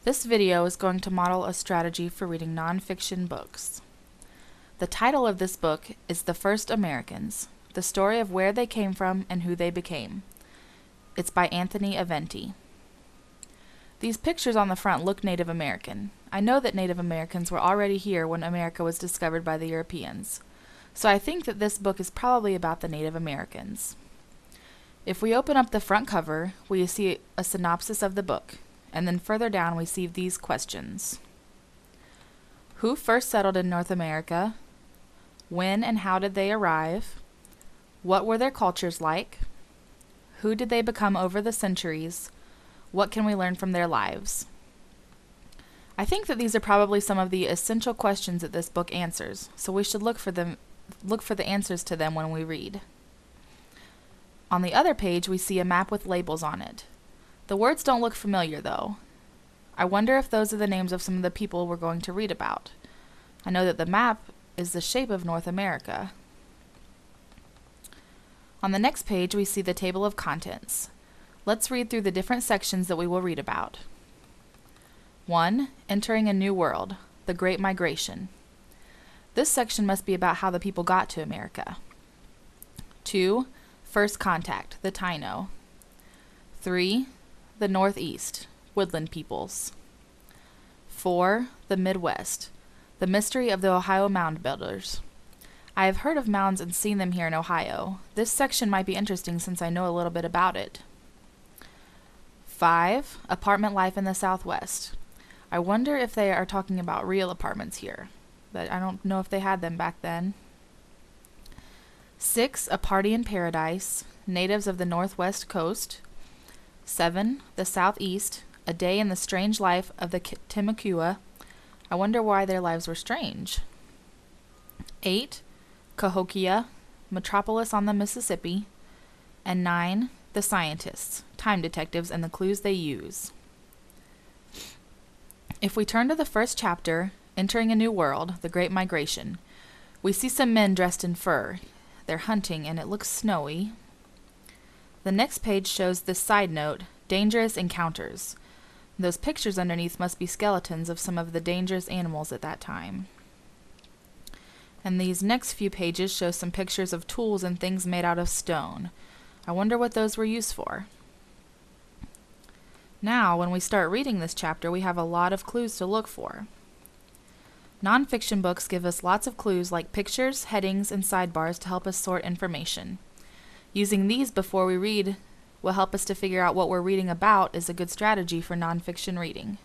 This video is going to model a strategy for reading nonfiction books. The title of this book is The First Americans, the story of where they came from and who they became. It's by Anthony Aventi. These pictures on the front look Native American. I know that Native Americans were already here when America was discovered by the Europeans, so I think that this book is probably about the Native Americans. If we open up the front cover, we see a synopsis of the book, and then further down we see these questions. Who first settled in North America? When and how did they arrive? What were their cultures like? Who did they become over the centuries? What can we learn from their lives? I think that these are probably some of the essential questions that this book answers, so we should look for the answers to them when we read. On the other page, we see a map with labels on it. The words don't look familiar, though. I wonder if those are the names of some of the people we're going to read about. I know that the map is the shape of North America. On the next page, we see the table of contents. Let's read through the different sections that we will read about. 1. Entering a New World, the Great Migration. This section must be about how the people got to America. 2. First Contact, the Taino. 3. The Northeast, woodland peoples. 4. The Midwest, the mystery of the Ohio mound builders. I have heard of mounds and seen them here in Ohio. This section might be interesting since I know a little bit about it. 5. Apartment life in the Southwest. I wonder if they are talking about real apartments here, but I don't know if they had them back then. 6. A Party in Paradise, natives of the Northwest Coast. 7. The Southeast, a day in the strange life of the Timucua. I wonder why their lives were strange. 8. Cahokia, metropolis on the Mississippi. And 9. The Scientists, time detectives and the clues they use. If we turn to the first chapter, Entering a New World, the Great Migration, we see some men dressed in fur. They're hunting and it looks snowy. The next page shows this side note, Dangerous Encounters. Those pictures underneath must be skeletons of some of the dangerous animals at that time. And these next few pages show some pictures of tools and things made out of stone. I wonder what those were used for. Now, when we start reading this chapter, we have a lot of clues to look for. Nonfiction books give us lots of clues like pictures, headings, and sidebars to help us sort information. Using these before we read will help us to figure out what we're reading about is a good strategy for nonfiction reading.